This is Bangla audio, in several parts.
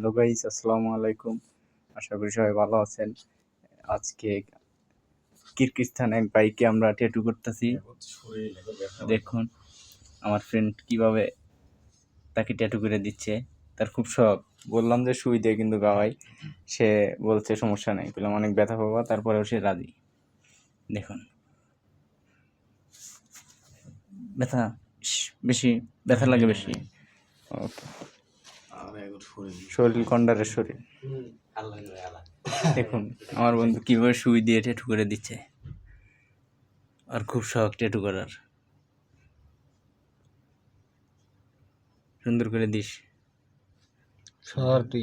হ্যালো গাইস, আসসালামু আলাইকুম। আশা করি সবাই ভালো আছেন। আজকে কিরগিজস্তান এক বাইকে আমরা ট্যাটু করতেছি। দেখুন আমার ফ্রেন্ড কিভাবে তাকে ট্যাটু করে দিচ্ছে। তার খুব শখ। বললাম যে সুই দিয়ে কিন্তু গাওয়াই, সে বলছে সমস্যা নেই, বললাম অনেক ব্যথা পাবা, তারপরেও সে রাজি। দেখুন ব্যথা বেশি, ব্যথা লাগে বেশি। ওকে, শরীর কন্ডারের শরীর। দেখুন আমার বন্ধু কিভাবে সুই দিয়ে ট্যাটু করে দিচ্ছে। আর খুব শখ ট্যাটু করার। সুন্দর করে দিস। শহর তুই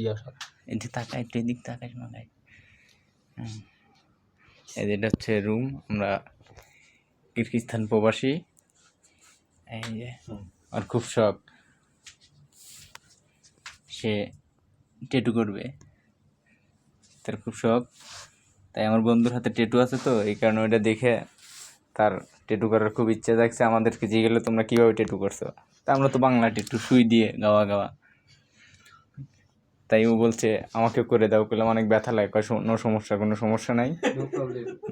এদিক তাকাই, একটু এদিক তাকাই মাগাই। এটা হচ্ছে রুম। আমরা কিরগিজস্তান প্রবাসী। এই যে আর খুব শখ, সে ট্যাটু করবে, তার খুব শখ। তাই আমার বন্ধুর হাতে ট্যাটু আছে, তো এই কারণে ওইটা দেখে তার ট্যাটু করার খুব ইচ্ছে থাকছে। আমাদেরকে জিজ্ঞেস গেলে তোমরা কীভাবে ট্যাটু করছো, তা আমরা তো বাংলা ট্যাটু, সুই দিয়ে গাওয়া গাওয়া। তাই ও বলছে আমাকে করে দাও, পেলাম অনেক ব্যথা লাগে। কোনো সমস্যা, কোনো সমস্যা নাই,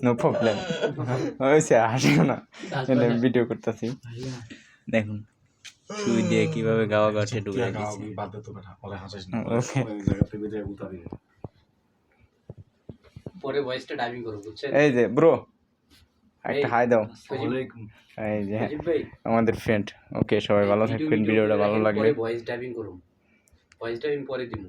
নো প্রবলেম। হয়েছে, হাসিও না, এটা ভিডিও করতেছি। দেখুন সুই দিয়ে কিভাবে গাওয়া গাওয়া ট্যাটু করে দিচ্ছে। ওকে, পরে ভয়েসটা ডাবিং করব, বুঝছেন? এই যে ব্রো, একটা হাই দাও। এই যে আমাদের ফ্রেন্ড। ওকে, সবাই ভালো থাকবেন। ভিডিওটা ভালো লাগলে ভয়েস ডাবিং করুন, ভয়েস ডাবিং পরে দিন।